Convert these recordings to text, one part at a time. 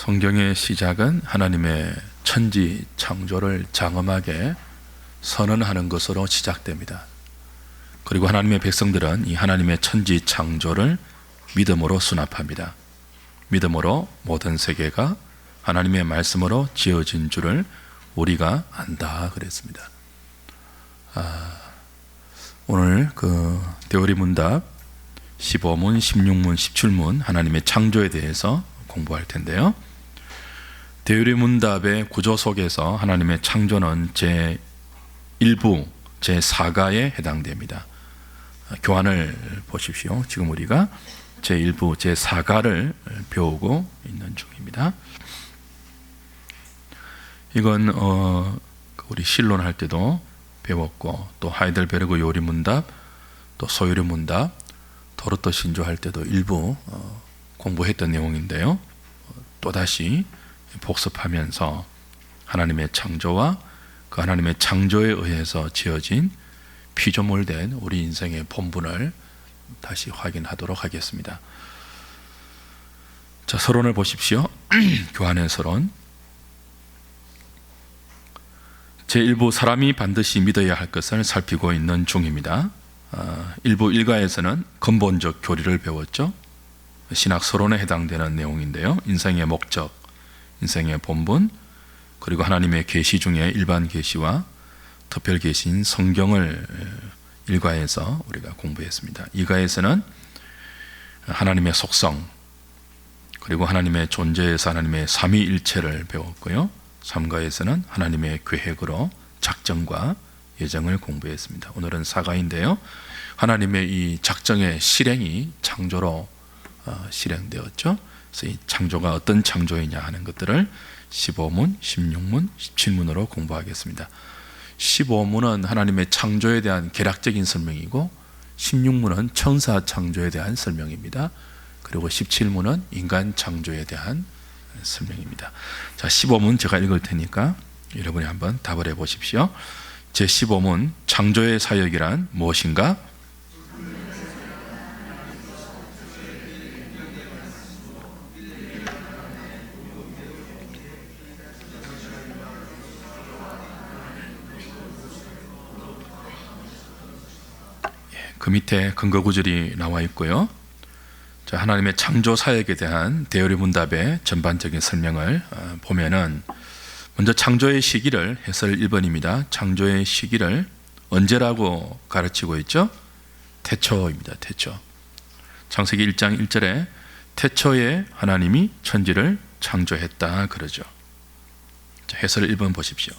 성경의 시작은 하나님의 천지 창조를 장엄하게 선언하는 것으로 시작됩니다. 그리고 하나님의 백성들은 이 하나님의 천지 창조를 믿음으로 수납합니다. 믿음으로 모든 세계가 하나님의 말씀으로 지어진 줄을 우리가 안다 그랬습니다. 오늘 대오리 문답 15문, 16문, 17문 하나님의 창조에 대해서 공부할 텐데요. 대오리 문답의 구조 속에서 하나님의 창조는 제1부, 제4가에 해당됩니다. 교환을 보십시오. 지금 우리가 제1부, 제4가를 배우고 있는 중입니다. 이건 우리 신론할 때도 배웠고, 또 하이델베르그 요리 문답, 또 소요리 문답, 토르토 신조할 때도 일부 공부했던 내용인데요. 또다시 복습하면서 하나님의 창조와 그 하나님의 창조에 의해서 지어진 피조물된 우리 인생의 본분을 다시 확인하도록 하겠습니다. 자, 서론을 보십시오. 교환의 서론. 제1부 사람이 반드시 믿어야 할 것을 살피고 있는 중입니다. 일부 일가에서는 근본적 교리를 배웠죠. 신학 서론에 해당되는 내용인데요. 인생의 목적, 인생의 본분, 그리고 하나님의 계시 중에 일반 계시와 특별 계시인 성경을 일가에서 우리가 공부했습니다. 이가에서는 하나님의 속성, 그리고 하나님의 존재에서 하나님의 삼위일체를 배웠고요. 3가에서는 하나님의 계획으로 작정과 예정을 공부했습니다. 오늘은 4가인데요. 하나님의 이 작정의 실행이 창조로 실행되었죠. 그래서 이 창조가 어떤 창조이냐 하는 것들을 15문, 16문, 17문으로 공부하겠습니다. 15문은 하나님의 창조에 대한 개략적인 설명이고, 16문은 천사 창조에 대한 설명입니다. 그리고 17문은 인간 창조에 대한 설명입니다. 자, 15문 제가 읽을 테니까 여러분이 한번 답을 해보십시오. 제15문 창조의 사역이란 무엇인가? 그 밑에 근거 구절이 나와 있고요. 자, 하나님의 창조 사역에 대한 대오리 문답의 전반적인 설명을 보면은, 먼저 창조의 시기를 해설 1번입니다. 창조의 시기를 언제라고 가르치고 있죠? 태초입니다. 태초. 창세기 1장 1절에 태초에 하나님이 천지를 창조했다 그러죠. 자, 해설 1번 보십시오.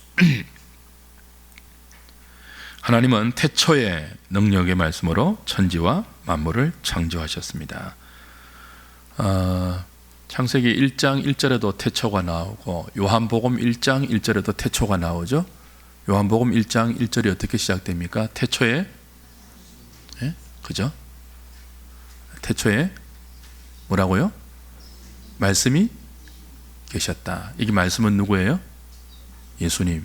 하나님은 태초의 능력의 말씀으로 천지와 만물을 창조하셨습니다. 창세기 1장 1절에도 태초가 나오고, 요한복음 1장 1절에도 태초가 나오죠. 요한복음 1장 1절이 어떻게 시작됩니까? 태초에, 그죠? 태초에 뭐라고요? 말씀이 계셨다. 이게 말씀은 누구예요? 예수님.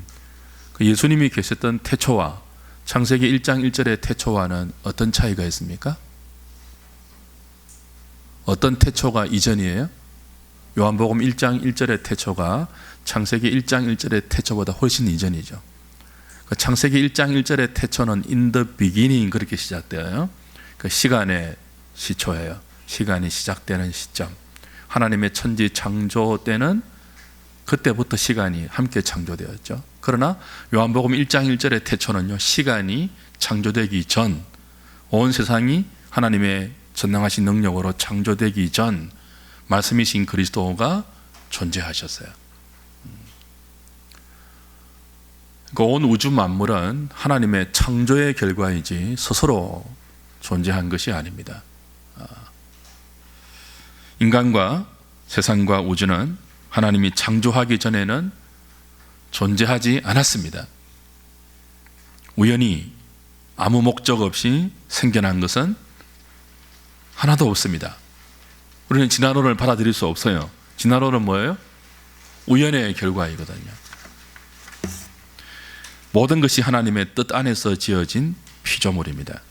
그 예수님이 계셨던 태초와 창세기 1장 1절의 태초와는 어떤 차이가 있습니까? 어떤 태초가 이전이에요? 요한복음 1장 1절의 태초가 창세기 1장 1절의 태초보다 훨씬 이전이죠. 창세기 1장 1절의 태초는 in the beginning 그렇게 시작되어요. 그 시간의 시초예요. 시간이 시작되는 시점. 하나님의 천지 창조 때는 그때부터 시간이 함께 창조되었죠. 그러나 요한복음 1장 1절의 태초는요, 시간이 창조되기 전, 온 세상이 하나님의 전능하신 능력으로 창조되기 전 말씀이신 그리스도가 존재하셨어요. 온 우주 만물은 하나님의 창조의 결과이지 스스로 존재한 것이 아닙니다. 인간과 세상과 우주는 하나님이 창조하기 전에는 존재하지 않았습니다. 우연히 아무 목적 없이 생겨난 것은 하나도 없습니다. 우리는 진화론을 받아들일 수 없어요. 진화론은 뭐예요? 우연의 결과이거든요. 모든 것이 하나님의 뜻 안에서 지어진 피조물입니다.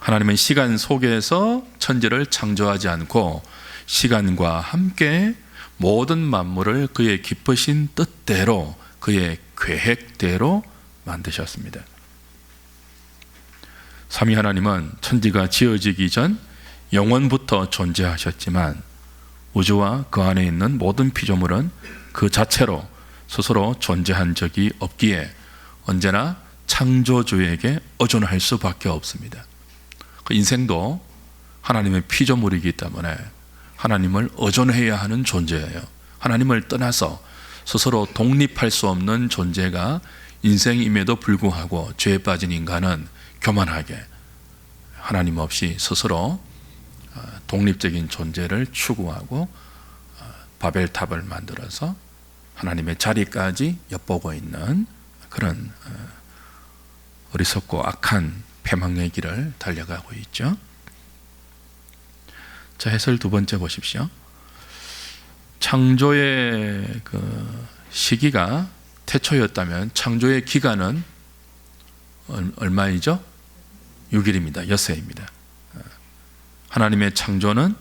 하나님은 시간 속에서 천지를 창조하지 않고 시간과 함께 모든 만물을 그의 기쁘신 뜻대로, 그의 계획대로 만드셨습니다. 삼위 하나님은 천지가 지어지기 전 영원부터 존재하셨지만 우주와 그 안에 있는 모든 피조물은 그 자체로 스스로 존재한 적이 없기에 언제나 창조주에게 의존할 수밖에 없습니다. 그 인생도 하나님의 피조물이기 때문에 하나님을 의존해야 하는 존재예요. 하나님을 떠나서 스스로 독립할 수 없는 존재가 인생임에도 불구하고 죄에 빠진 인간은 교만하게 하나님 없이 스스로 독립적인 존재를 추구하고 바벨탑을 만들어서 하나님의 자리까지 엿보고 있는 그런 어리석고 악한 패망의 길을 달려가고 있죠. 자, 해설 두 번째 보십시오. 창조의 그 시기가 태초였다면 창조의 기간은 얼마이죠? 6일입니다. 엿새입니다. 하나님의 창조는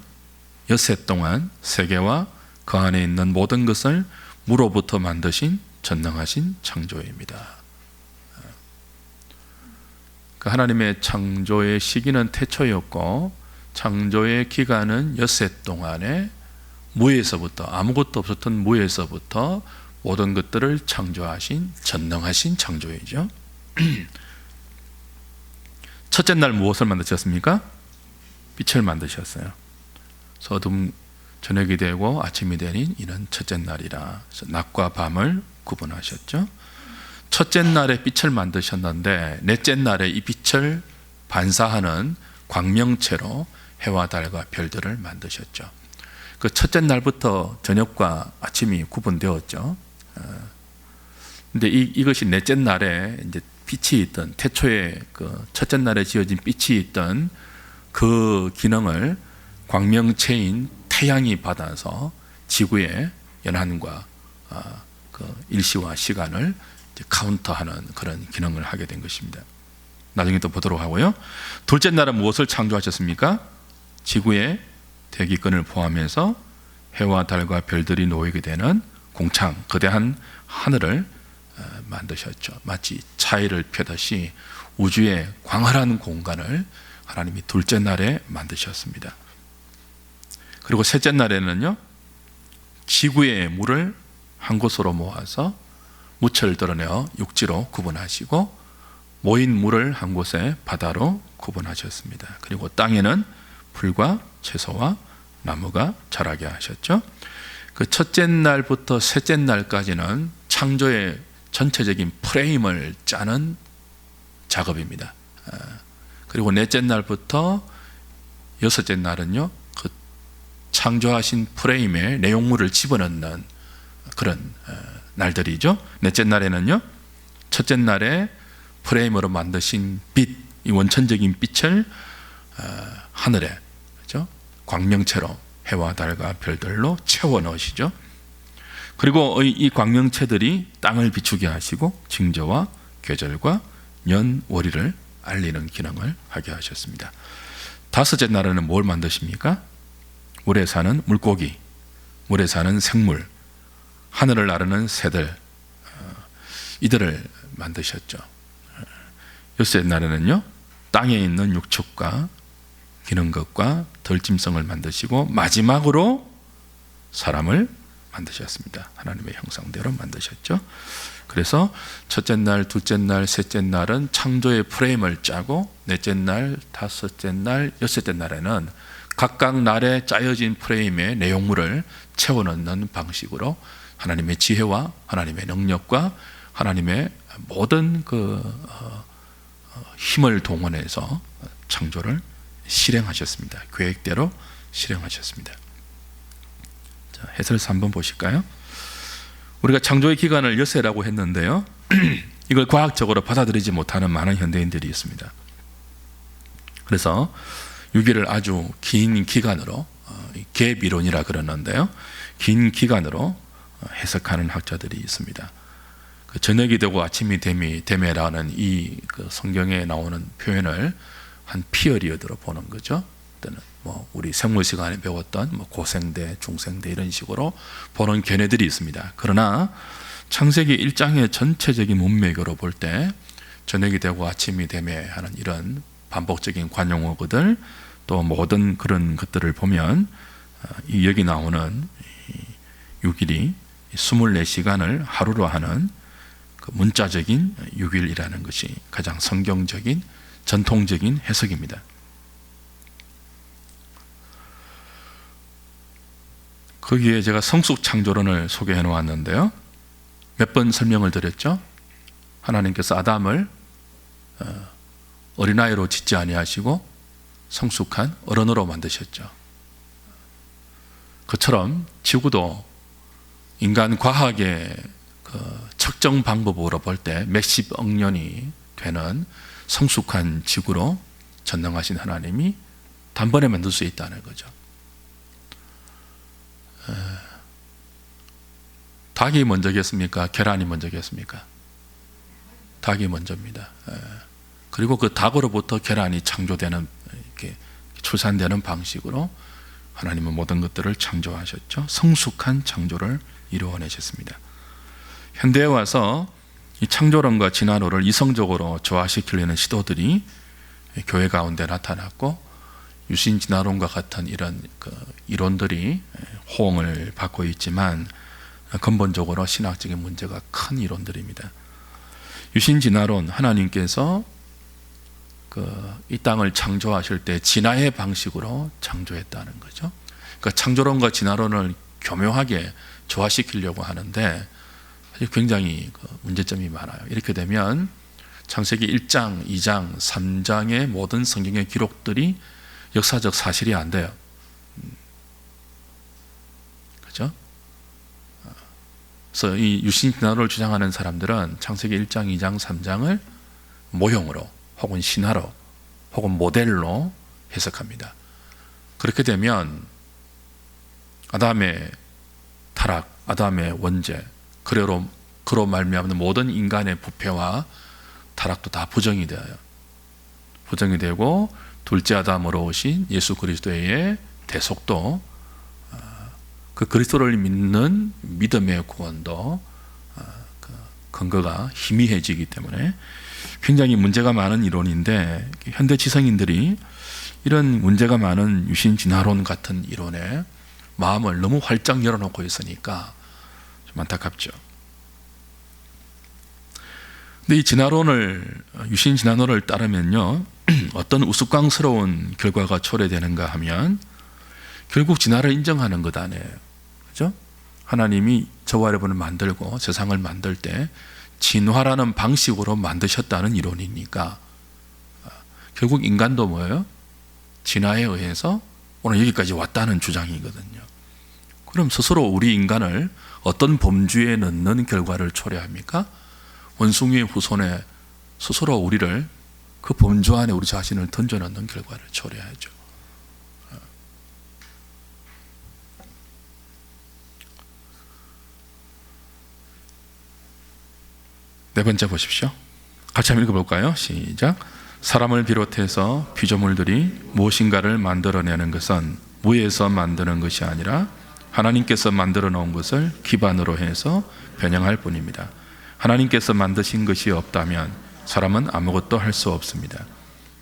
엿새 동안 세계와 그 안에 있는 모든 것을 무로부터 만드신 전능하신 창조입니다. 그 하나님의 창조의 시기는 태초였고 창조의 기간은 엿새 동안에 무에서부터, 아무것도 없었던 무에서부터 모든 것들을 창조하신 전능하신 창조이죠. 첫째 날 무엇을 만드셨습니까? 빛을 만드셨어요. 어둠 저녁이 되고 아침이 되니 이는 첫째 날이라. 낮과 밤을 구분하셨죠. 첫째 날에 빛을 만드셨는데 넷째 날에 이 빛을 반사하는 광명체로 해와 달과 별들을 만드셨죠. 그 첫째 날부터 저녁과 아침이 구분되었죠. 근데 이것이 넷째 날에 이제 빛이 있던, 태초에 그 첫째 날에 지어진 빛이 있던 그 기능을 광명체인 태양이 받아서 지구의 연한과 그 일시와 시간을 이제 카운터하는 그런 기능을 하게 된 것입니다. 나중에 또 보도록 하고요. 둘째 날은 무엇을 창조하셨습니까? 지구의 대기권을 포함해서 해와 달과 별들이 놓이게 되는 공창, 거대한 하늘을 만드셨죠. 마치 차이를 펴듯이 우주의 광활한 공간을 하나님이 둘째 날에 만드셨습니다. 그리고 셋째 날에는요, 지구의 물을 한 곳으로 모아서 무철 드러내어 육지로 구분하시고 모인 물을 한 곳에 바다로 구분하셨습니다. 그리고 땅에는 풀과 채소와 나무가 자라게 하셨죠. 그 첫째 날부터 셋째 날까지는 창조의 전체적인 프레임을 짜는 작업입니다. 그리고 넷째 날부터 여섯째 날은요, 그 창조하신 프레임에 내용물을 집어넣는 그런 날들이죠. 넷째 날에는요, 첫째 날에 프레임으로 만드신 빛, 이 원천적인 빛을 하늘에, 그렇죠? 광명체로 해와 달과 별들로 채워 넣으시죠. 그리고 이 광명체들이 땅을 비추게 하시고 징조와 계절과 년, 월일을 알리는 기능을 하게 하셨습니다. 다섯째 날에는 뭘 만드십니까? 물에 사는 물고기, 물에 사는 생물, 하늘을 나르는 새들, 이들을 만드셨죠. 여섯째 날에는요, 땅에 있는 육축과 기는 것과 덜짐승을 만드시고 마지막으로 사람을 만드셨습니다. 하나님의 형상대로 만드셨죠. 그래서 첫째 날, 둘째 날, 셋째 날은 창조의 프레임을 짜고 넷째 날, 다섯째 날, 여섯째 날에는 각각 날에 짜여진 프레임의 내용물을 채워넣는 방식으로 하나님의 지혜와 하나님의 능력과 하나님의 모든 힘을 동원해서 창조를 실행하셨습니다. 계획대로 실행하셨습니다. 자, 해설에서 한번 보실까요? 우리가 창조의 기간을 엿새라고 했는데요, 이걸 과학적으로 받아들이지 못하는 많은 현대인들이 있습니다. 그래서 6일을 아주 긴 기간으로, 갭이론이라 그러는데요, 긴 기간으로 해석하는 학자들이 있습니다. 그 저녁이 되고 아침이 되매라는 이 성경에 나오는 표현을 한 피어리어드로 보는 거죠. 또는 우리 생물 시간에 배웠던 고생대, 중생대 이런 식으로 보는 견해들이 있습니다. 그러나 창세기 1장의 전체적인 문맥으로 볼 때 저녁이 되고 아침이 되매 하는 이런 반복적인 관용어들, 또 모든 그런 것들을 보면 여기 나오는 6일이 24시간을 하루로 하는 그 문자적인 6일이라는 것이 가장 성경적인 전통적인 해석입니다. 거기에 제가 성숙창조론을 소개해 놓았는데요, 몇 번 설명을 드렸죠. 하나님께서 아담을 어린아이로 짓지 아니하시고 성숙한 어른으로 만드셨죠. 그처럼 지구도 인간 과학의 그 측정 방법으로 볼 때 몇십억 년이 되는 성숙한 지구로 전능하신 하나님이 단번에 만들 수 있다는 거죠. 닭이 먼저겠습니까? 계란이 먼저겠습니까? 닭이 먼저입니다. 그리고 그 닭으로부터 계란이 창조되는, 이렇게 출산되는 방식으로 하나님은 모든 것들을 창조하셨죠. 성숙한 창조를 이루어내셨습니다. 현대에 와서 이 창조론과 진화론을 이성적으로 조화시키려는 시도들이 교회 가운데 나타났고, 유신진화론과 같은 이런 그 이론들이 호응을 받고 있지만 근본적으로 신학적인 문제가 큰 이론들입니다. 유신진화론, 하나님께서 이 땅을 창조하실 때 진화의 방식으로 창조했다는 거죠. 그러니까 창조론과 진화론을 교묘하게 조화시키려고 하는데 굉장히 문제점이 많아요. 이렇게 되면 창세기 1장, 2장, 3장의 모든 성경의 기록들이 역사적 사실이 안 돼요. 그렇죠? 그래서 이 유신진화론을 주장하는 사람들은 창세기 1장, 2장, 3장을 모형으로 혹은 신화로 혹은 모델로 해석합니다. 그렇게 되면 아담의 타락, 아담의 원죄, 그로 말미암는 모든 인간의 부패와 타락도 다 부정이 되어요. 부정이 되고 둘째 아담으로 오신 예수 그리스도의 대속도, 그 그리스도를 믿는 믿음의 구원도 근거가 희미해지기 때문에 굉장히 문제가 많은 이론인데, 현대 지성인들이 이런 문제가 많은 유신진화론 같은 이론에 마음을 너무 활짝 열어놓고 있으니까 좀 안타깝죠. 근데 이 유신진화론을 따르면요, 어떤 우스꽝스러운 결과가 초래되는가 하면 결국 진화를 인정하는 것 아니에요. 그죠? 하나님이 저와 여러분을 만들고 세상을 만들 때 진화라는 방식으로 만드셨다는 이론이니까 결국 인간도 뭐예요? 진화에 의해서 오늘 여기까지 왔다는 주장이거든요. 그럼 스스로 우리 인간을 어떤 범주에 넣는 결과를 초래합니까? 원숭이의 후손에 스스로 우리를 그 범주 안에 우리 자신을 던져넣는 결과를 초래하죠. 네 번째 보십시오. 같이 한번 읽어볼까요? 시작. 사람을 비롯해서 피조물들이 무엇인가를 만들어내는 것은 무에서 만드는 것이 아니라 하나님께서 만들어 놓은 것을 기반으로 해서 변형할 뿐입니다. 하나님께서 만드신 것이 없다면 사람은 아무것도 할 수 없습니다.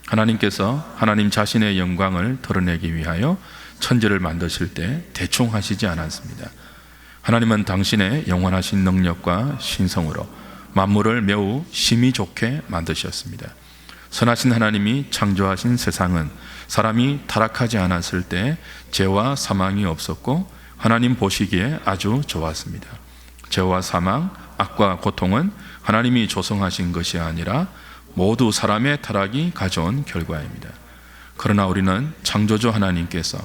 하나님께서 하나님 자신의 영광을 드러내기 위하여 천지를 만드실 때 대충 하시지 않았습니다. 하나님은 당신의 영원하신 능력과 신성으로 만물을 매우 심히 좋게 만드셨습니다. 선하신 하나님이 창조하신 세상은 사람이 타락하지 않았을 때 죄와 사망이 없었고 하나님 보시기에 아주 좋았습니다. 죄와 사망, 악과 고통은 하나님이 조성하신 것이 아니라 모두 사람의 타락이 가져온 결과입니다. 그러나 우리는 창조주 하나님께서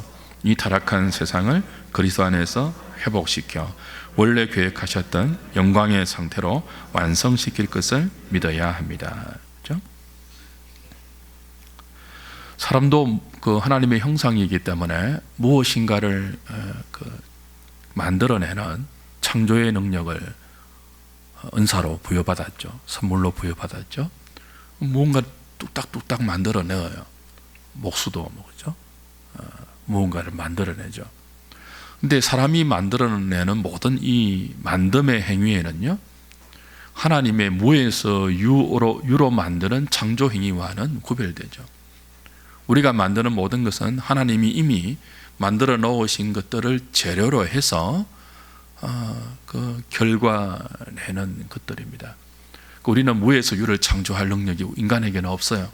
이 타락한 세상을 그리스도 안에서 회복시켜 원래 계획하셨던 영광의 상태로 완성시킬 것을 믿어야 합니다. 그렇죠? 사람도 그 하나님의 형상이기 때문에 무엇인가를 만들어내는 창조의 능력을 은사로 부여받았죠. 선물로 부여받았죠. 뭔가 뚝딱뚝딱 만들어내요. 목수도 그렇죠? 무언가를 만들어내죠. 근데 사람이 만들어내는 모든 이 만듦의 행위에는요, 하나님의 무에서 유로 만드는 창조 행위와는 구별되죠. 우리가 만드는 모든 것은 하나님이 이미 만들어 놓으신 것들을 재료로 해서 그 결과내는 것들입니다. 우리는 무에서 유를 창조할 능력이 인간에게는 없어요.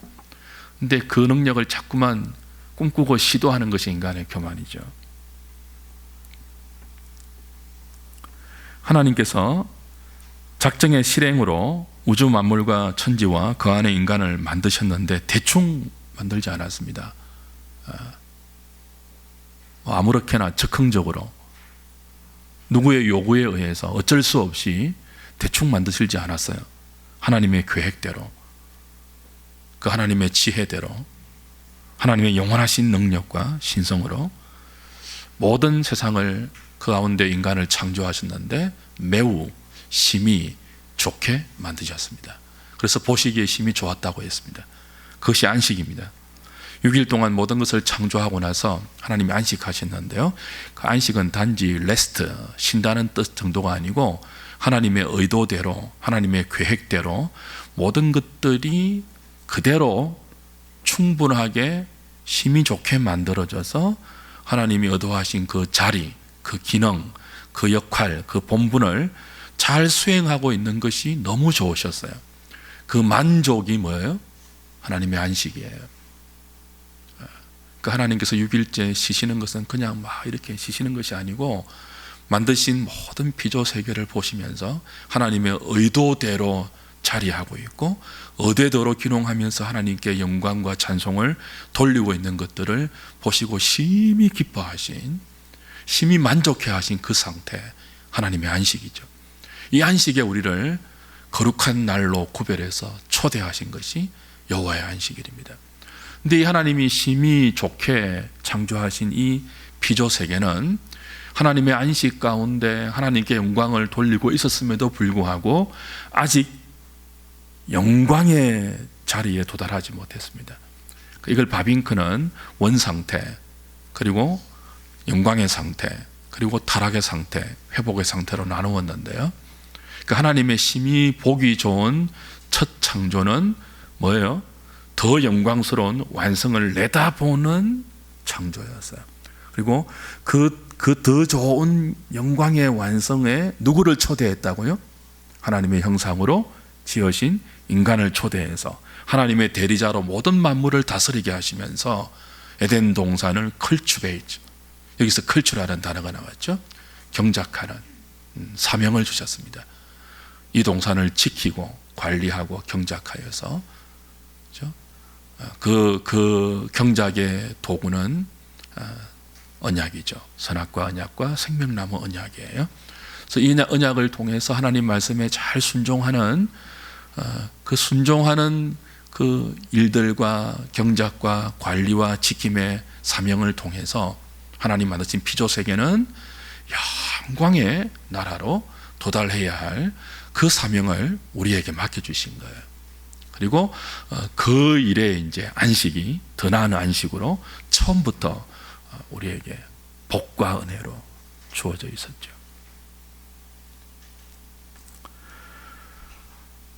근데 그 능력을 자꾸만 꿈꾸고 시도하는 것이 인간의 교만이죠. 하나님께서 작정의 실행으로 우주 만물과 천지와 그 안에 인간을 만드셨는데 대충 만들지 않았습니다. 아무렇게나 즉흥적으로 누구의 요구에 의해서 어쩔 수 없이 대충 만드시지 않았어요. 하나님의 계획대로, 그 하나님의 지혜대로, 하나님의 영원하신 능력과 신성으로 모든 세상을 그 가운데 인간을 창조하셨는데 매우 심히 좋게 만드셨습니다. 그래서 보시기에 심히 좋았다고 했습니다. 그것이 안식입니다. 6일 동안 모든 것을 창조하고 나서 하나님이 안식하셨는데요, 그 안식은 단지 레스트, 쉰다는 뜻 정도가 아니고 하나님의 의도대로, 하나님의 계획대로 모든 것들이 그대로 충분하게 심히 좋게 만들어져서 하나님이 의도하신 그 자리, 그 기능, 그 역할, 그 본분을 잘 수행하고 있는 것이 너무 좋으셨어요. 그 만족이 뭐예요? 하나님의 안식이에요. 그 하나님께서 6일째 쉬시는 것은 그냥 막 이렇게 쉬시는 것이 아니고 만드신 모든 피조 세계를 보시면서 하나님의 의도대로 자리하고 있고 의도대로 기능하면서 하나님께 영광과 찬송을 돌리고 있는 것들을 보시고 심히 기뻐하신, 심히 만족해 하신 그 상태, 하나님의 안식이죠. 이 안식에 우리를 거룩한 날로 구별해서 초대하신 것이 여호와의 안식일입니다. 근데 이 하나님이 심히 좋게 창조하신 이 피조 세계는 하나님의 안식 가운데 하나님께 영광을 돌리고 있었음에도 불구하고 아직 영광의 자리에 도달하지 못했습니다. 이걸 바빙크는 원상태, 그리고 영광의 상태, 그리고 타락의 상태, 회복의 상태로 나누었는데요, 그 하나님의 심히 보기 좋은 첫 창조는 뭐예요? 더 영광스러운 완성을 내다보는 창조였어요. 그리고 그 더 좋은 영광의 완성에 누구를 초대했다고요? 하나님의 형상으로 지으신 인간을 초대해서 하나님의 대리자로 모든 만물을 다스리게 하시면서 에덴 동산을 컬추베이트, 여기서 컬추라는 단어가 나왔죠. 경작하는 사명을 주셨습니다. 이 동산을 지키고 관리하고 경작하여서, 그 경작의 도구는 언약이죠. 선악과 언약과 생명나무 언약이에요. 그래서 이 언약을 통해서 하나님 말씀에 잘 순종하는, 그 순종하는 그 일들과 경작과 관리와 지킴의 사명을 통해서 하나님 만드신 피조 세계는 영광의 나라로 도달해야 할 그 사명을 우리에게 맡겨주신 거예요. 그리고 그 일에 이제 안식이 더 나은 안식으로 처음부터 우리에게 복과 은혜로 주어져 있었죠.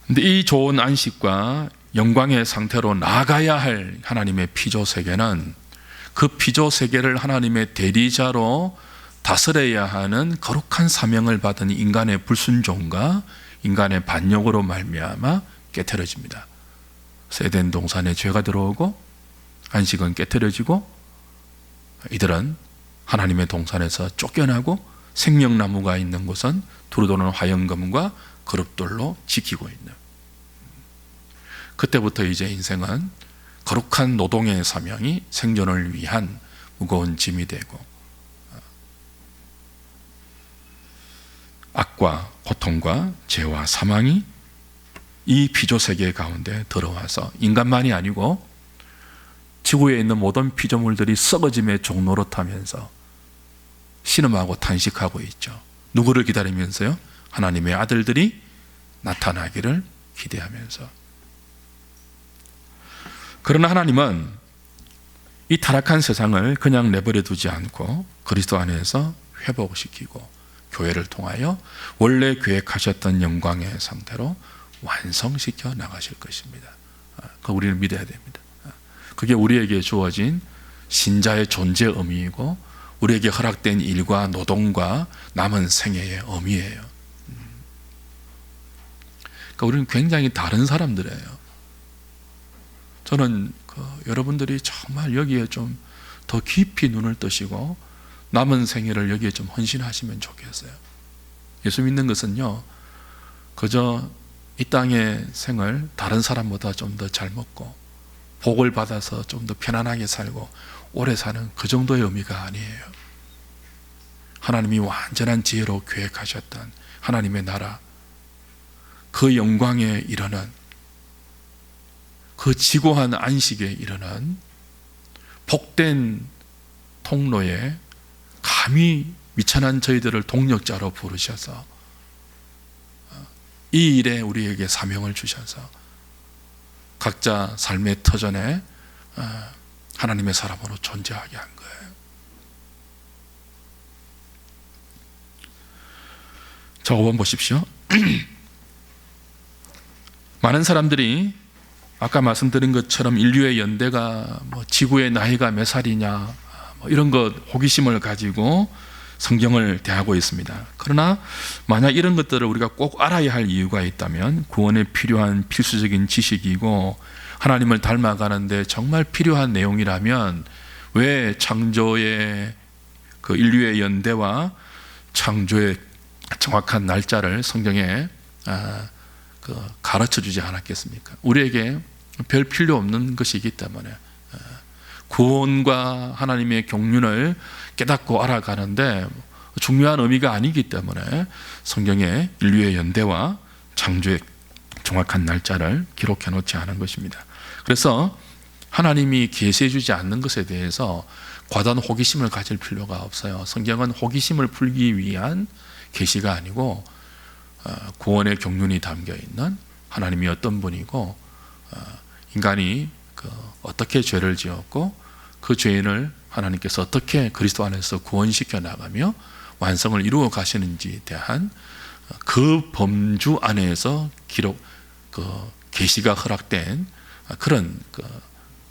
근데 이 좋은 안식과 영광의 상태로 나아가야 할 하나님의 피조 세계는 그 피조 세계를 하나님의 대리자로 다스려야 하는 거룩한 사명을 받은 인간의 불순종과 인간의 반역으로 말미암아 깨트려집니다. 에덴 동산에 죄가 들어오고 안식은 깨트려지고 이들은 하나님의 동산에서 쫓겨나고 생명나무가 있는 곳은 두루도는 화영금과 그룹돌로 지키고 있는, 그때부터 이제 인생은 거룩한 노동의 사명이 생존을 위한 무거운 짐이 되고 악과 고통과 죄와 사망이 이 피조세계 가운데 들어와서 인간만이 아니고 지구에 있는 모든 피조물들이 썩어짐의 종노릇하면서 신음하고 탄식하고 있죠. 누구를 기다리면서요? 하나님의 아들들이 나타나기를 기대하면서. 그러나 하나님은 이 타락한 세상을 그냥 내버려 두지 않고 그리스도 안에서 회복시키고 교회를 통하여 원래 계획하셨던 영광의 상태로 완성시켜 나가실 것입니다. 그거 우리는 믿어야 됩니다. 그게 우리에게 주어진 신자의 존재 의미이고 우리에게 허락된 일과 노동과 남은 생애의 의미예요. 그러니까 우리는 굉장히 다른 사람들이에요. 저는 여러분들이 정말 여기에 좀 더 깊이 눈을 뜨시고 남은 생애를 여기에 좀 헌신하시면 좋겠어요. 예수 믿는 것은요, 그저 이 땅의 생을 다른 사람보다 좀 더 잘 먹고 복을 받아서 좀 더 편안하게 살고 오래 사는 그 정도의 의미가 아니에요. 하나님이 완전한 지혜로 계획하셨던 하나님의 나라, 그 영광에 이르는, 그 지고한 안식에 이르는 복된 통로에 감히 미천한 저희들을 동력자로 부르셔서 이 일에 우리에게 사명을 주셔서 각자 삶의 터전에 하나님의 사람으로 존재하게 한 거예요. 자, 5번 보십시오. 많은 사람들이 아까 말씀드린 것처럼 인류의 연대가 지구의 나이가 몇 살이냐 이런 것 호기심을 가지고 성경을 대하고 있습니다. 그러나 만약 이런 것들을 우리가 꼭 알아야 할 이유가 있다면 구원에 필요한 필수적인 지식이고 하나님을 닮아가는데 정말 필요한 내용이라면 왜 창조의 그 인류의 연대와 창조의 정확한 날짜를 성경에 가르쳐주지 않았겠습니까? 우리에게 별 필요 없는 것이기 때문에 구원과 하나님의 경륜을 깨닫고 알아가는데 중요한 의미가 아니기 때문에 성경에 인류의 연대와 창조의 정확한 날짜를 기록해 놓지 않은 것입니다. 그래서 하나님이 계시해 주지 않는 것에 대해서 과도한 호기심을 가질 필요가 없어요. 성경은 호기심을 풀기 위한 계시가 아니고 구원의 경륜이 담겨 있는 하나님이 어떤 분이고 인간이 어떻게 죄를 지었고 그 죄인을 하나님께서 어떻게 그리스도 안에서 구원시켜 나가며 완성을 이루어 가시는지에 대한 그 범주 안에서 계시가 허락된 그런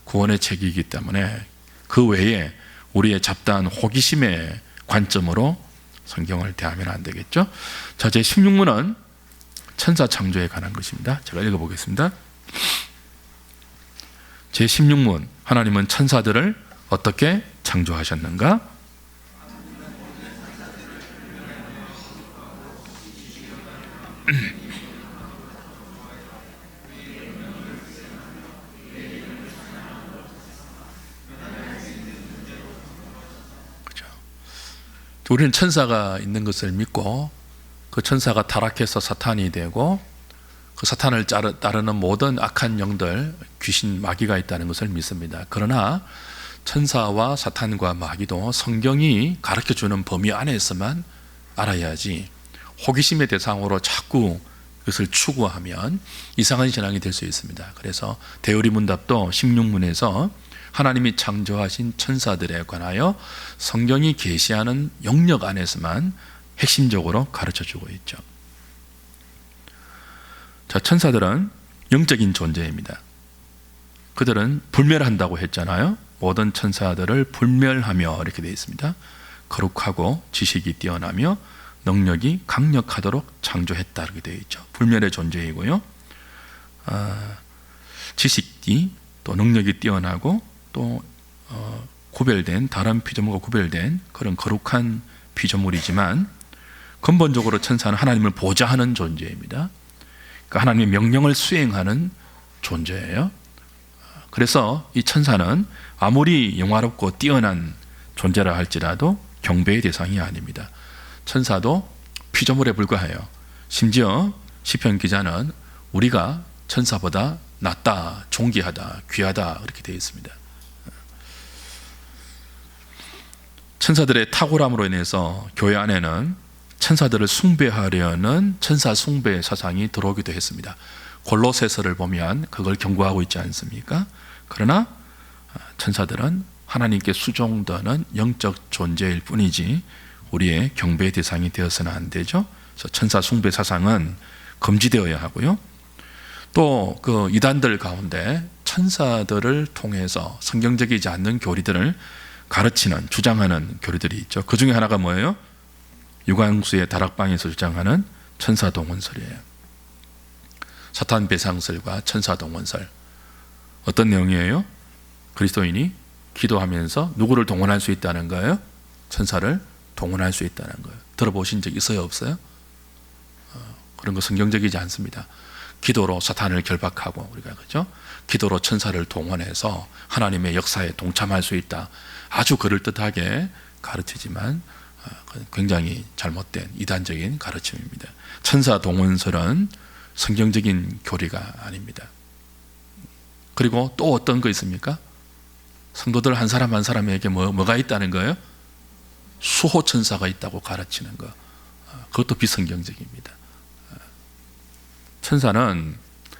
구원의 책이기 때문에 그 외에 우리의 잡다한 호기심의 관점으로 성경을 대하면 안 되겠죠. 자, 제 16문은 천사 창조에 관한 것입니다. 제가 읽어보겠습니다. 제 16문, 하나님은 천사들을 어떻게 창조하셨는가? 그렇죠. 우리는 천사가 있는 것을 믿고 그 천사가 타락해서 사탄이 되고 그 사탄을 따르는 모든 악한 영들, 귀신, 마귀가 있다는 것을 믿습니다. 그러나 천사와 사탄과 마귀도 성경이 가르쳐주는 범위 안에서만 알아야지 호기심의 대상으로 자꾸 그것을 추구하면 이상한 신앙이 될 수 있습니다. 그래서 대의문답도 16문에서 하나님이 창조하신 천사들에 관하여 성경이 계시하는 영역 안에서만 핵심적으로 가르쳐주고 있죠. 자, 천사들은 영적인 존재입니다. 그들은 불멸한다고 했잖아요. 모든 천사들을 불멸하며 이렇게 되어 있습니다. 거룩하고 지식이 뛰어나며 능력이 강력하도록 창조했다 이렇게 되어 있죠. 불멸의 존재이고요. 지식이 또 능력이 뛰어나고 또 구별된 다른 피조물과 구별된 그런 거룩한 피조물이지만 근본적으로 천사는 하나님을 보좌하는 존재입니다. 그러니까 하나님의 명령을 수행하는 존재예요. 그래서 이 천사는 아무리 영화롭고 뛰어난 존재라 할지라도 경배의 대상이 아닙니다. 천사도 피조물에 불과해요. 심지어 시편 기자는 우리가 천사보다 낫다, 존귀하다, 귀하다 이렇게 되어 있습니다. 천사들의 탁월함으로 인해서 교회 안에는 천사들을 숭배하려는 천사 숭배 사상이 들어오기도 했습니다. 골로새서를 보면 그걸 경고하고 있지 않습니까? 그러나 천사들은 하나님께 수종되는 영적 존재일 뿐이지 우리의 경배의 대상이 되어서는 안 되죠. 그래서 천사 숭배 사상은 금지되어야 하고요. 또 그 이단들 가운데 천사들을 통해서 성경적이지 않는 교리들을 가르치는, 주장하는 교리들이 있죠. 그 중에 하나가 뭐예요? 유광수의 다락방에서 주장하는 천사 동원설이에요. 사탄 배상설과 천사 동원설. 어떤 내용이에요? 그리스도인이 기도하면서 누구를 동원할 수 있다는 거예요? 천사를 동원할 수 있다는 거예요. 들어보신 적 있어요, 없어요? 그런 거 성경적이지 않습니다. 기도로 사탄을 결박하고, 우리가 그죠? 기도로 천사를 동원해서 하나님의 역사에 동참할 수 있다. 아주 그럴듯하게 가르치지만 굉장히 잘못된 이단적인 가르침입니다. 천사 동원설은 성경적인 교리가 아닙니다. 그리고 또 어떤 거 있습니까? 성도들 한 사람 한 사람에게 뭐가 있다는 거예요? 수호천사가 있다고 가르치는 거. 그것도 비성경적입니다. 천사는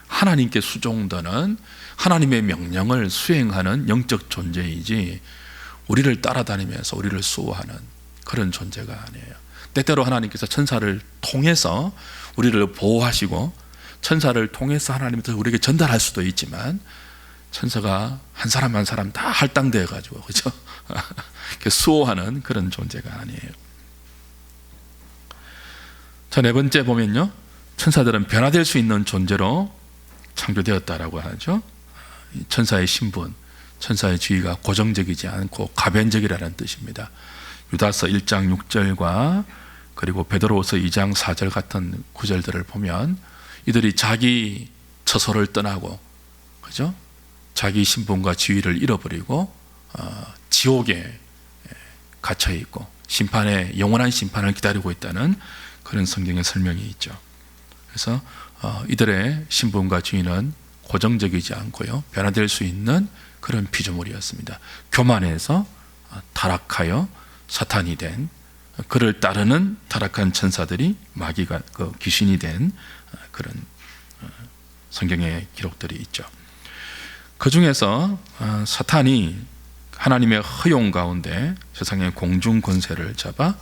하나님께 수종되는 하나님의 명령을 수행하는 영적 존재이지 우리를 따라다니면서 우리를 수호하는 그런 존재가 아니에요. 때때로 하나님께서 천사를 통해서 우리를 보호하시고 천사를 통해서 하나님께서 우리에게 전달할 수도 있지만 천사가 한 사람 한 사람 다 할당되어 가지고, 그죠? 수호하는 그런 존재가 아니에요. 자, 네 번째 보면요, 천사들은 변화될 수 있는 존재로 창조되었다라고 하죠. 천사의 신분, 천사의 지위가 고정적이지 않고 가변적이라는 뜻입니다. 유다서 1장 6절과 그리고 베드로후서 2장 4절 같은 구절들을 보면 이들이 자기 처소를 떠나고, 그죠? 자기 신분과 지위를 잃어버리고 지옥에 갇혀 있고 영원한 심판을 기다리고 있다는 그런 성경의 설명이 있죠. 그래서 이들의 신분과 지위는 고정적이지 않고요, 변화될 수 있는 그런 피조물이었습니다. 교만해서 타락하여 사탄이 된, 그를 따르는 타락한 천사들이 마귀가 귀신이 된 그런 성경의 기록들이 있죠. 그 중에서 사탄이 하나님의 허용 가운데 세상의 공중 권세를 잡아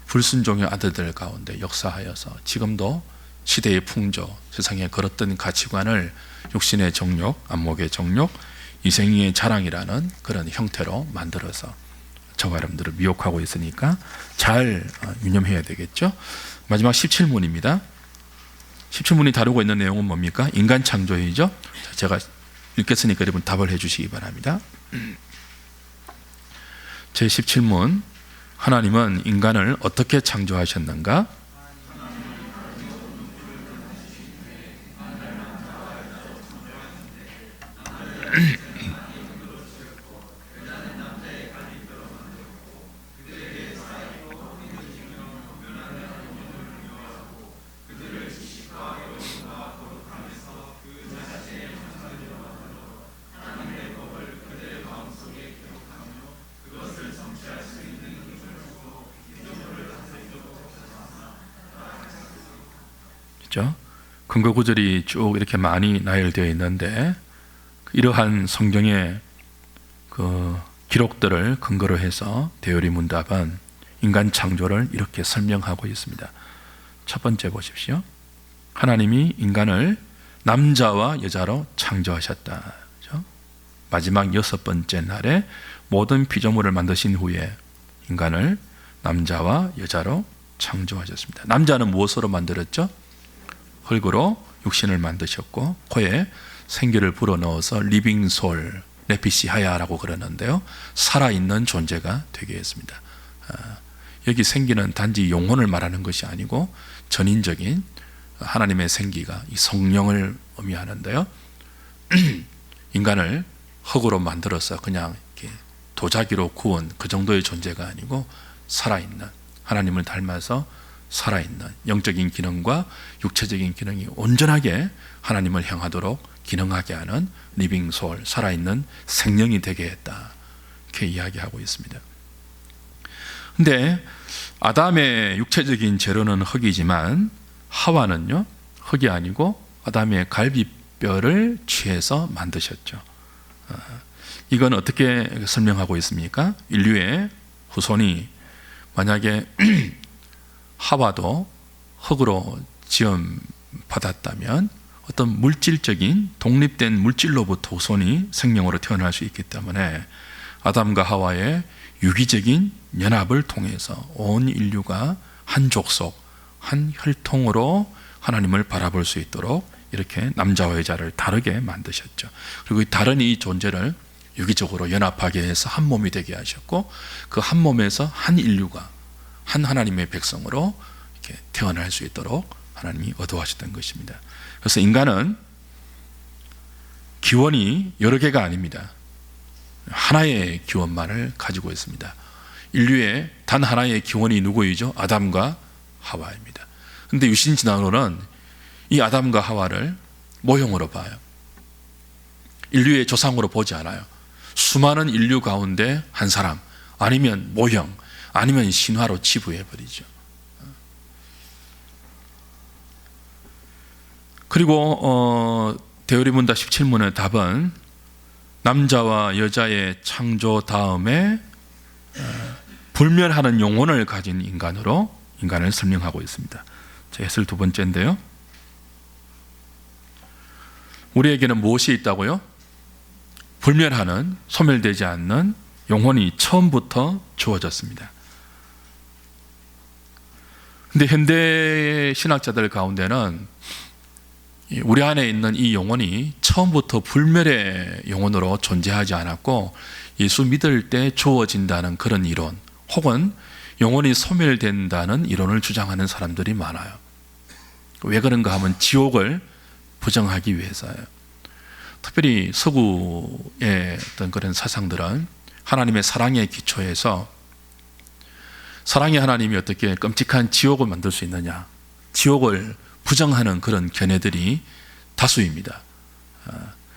불순종의 아들들 가운데 역사하여서 지금도 시대의 풍조, 세상에 걸었던 가치관을 육신의 정욕, 안목의 정욕, 이생의 자랑이라는 그런 형태로 만들어서 저와 여러분들을 미혹하고 있으니까 잘 유념해야 되겠죠. 마지막 17문입니다. 17문이 다루고 있는 내용은 뭡니까? 인간 창조이죠. 제가 읽겠으니까 여러분 답을 해주시기 바랍니다. 제17문, 하나님은 인간을 어떻게 창조하셨는가? 근거 구절이 쭉 이렇게 많이 나열되어 있는데 이러한 성경의 그 기록들을 근거로 해서 대열이 문답은 인간 창조를 이렇게 설명하고 있습니다. 첫 번째 보십시오. 하나님이 인간을 남자와 여자로 창조하셨다. 그렇죠? 마지막 6번째 날에 모든 피조물을 만드신 후에 인간을 남자와 여자로 창조하셨습니다. 남자는 무엇으로 만들었죠? 흙으로 육신을 만드셨고 코에 생기를 불어넣어서 리빙 솔, 네피시하야라고 그러는데요, 살아있는 존재가 되게 했습니다. 여기 생기는 단지 영혼을 말하는 것이 아니고 전인적인 하나님의 생기가 이 성령을 의미하는데요, 인간을 흙으로 만들어서 그냥 이렇게 도자기로 구운 그 정도의 존재가 아니고 살아있는, 하나님을 닮아서 살아있는 영적인 기능과 육체적인 기능이 온전하게 하나님을 향하도록 기능하게 하는 리빙 소울, 살아있는 생명이 되게 했다, 이렇게 이야기하고 있습니다. 근데 아담의 육체적인 재료는 흙이지만 하와는요, 흙이 아니고 아담의 갈비뼈를 취해서 만드셨죠. 이건 어떻게 설명하고 있습니까? 인류의 후손이 만약에 하와도 흙으로 지음 받았다면 어떤 물질적인 독립된 물질로부터 후손이 생명으로 태어날 수 있기 때문에 아담과 하와의 유기적인 연합을 통해서 온 인류가 한 족속, 한 혈통으로 하나님을 바라볼 수 있도록 이렇게 남자와 여자를 다르게 만드셨죠. 그리고 다른 이 존재를 유기적으로 연합하게 해서 한 몸이 되게 하셨고, 그 한 몸에서 한 인류가 한 하나님의 백성으로 이렇게 태어날 수 있도록 하나님이 의도하셨던 것입니다. 그래서 인간은 기원이 여러 개가 아닙니다. 하나의 기원만을 가지고 있습니다. 인류의 단 하나의 기원이 누구이죠? 아담과 하와입니다. 그런데 유신진화론은 이 아담과 하와를 모형으로 봐요. 인류의 조상으로 보지 않아요. 수많은 인류 가운데 한 사람, 아니면 모형, 아니면 신화로 치부해버리죠. 그리고 대우리문답 17문의 답은 남자와 여자의 창조 다음에 불멸하는 영혼을 가진 인간으로 인간을 설명하고 있습니다. 자, 해설 두 번째인데요. 우리에게는 무엇이 있다고요? 불멸하는, 소멸되지 않는 영혼이 처음부터 주어졌습니다. 근데 현대 신학자들 가운데는 우리 안에 있는 이 영혼이 처음부터 불멸의 영혼으로 존재하지 않았고 예수 믿을 때 주어진다는 그런 이론, 혹은 영혼이 소멸된다는 이론을 주장하는 사람들이 많아요. 왜 그런가 하면 지옥을 부정하기 위해서예요. 특별히 서구의 어떤 그런 사상들은 하나님의 사랑에 기초해서 사랑의 하나님이 어떻게 끔찍한 지옥을 만들 수 있느냐, 지옥을 부정하는 그런 견해들이 다수입니다.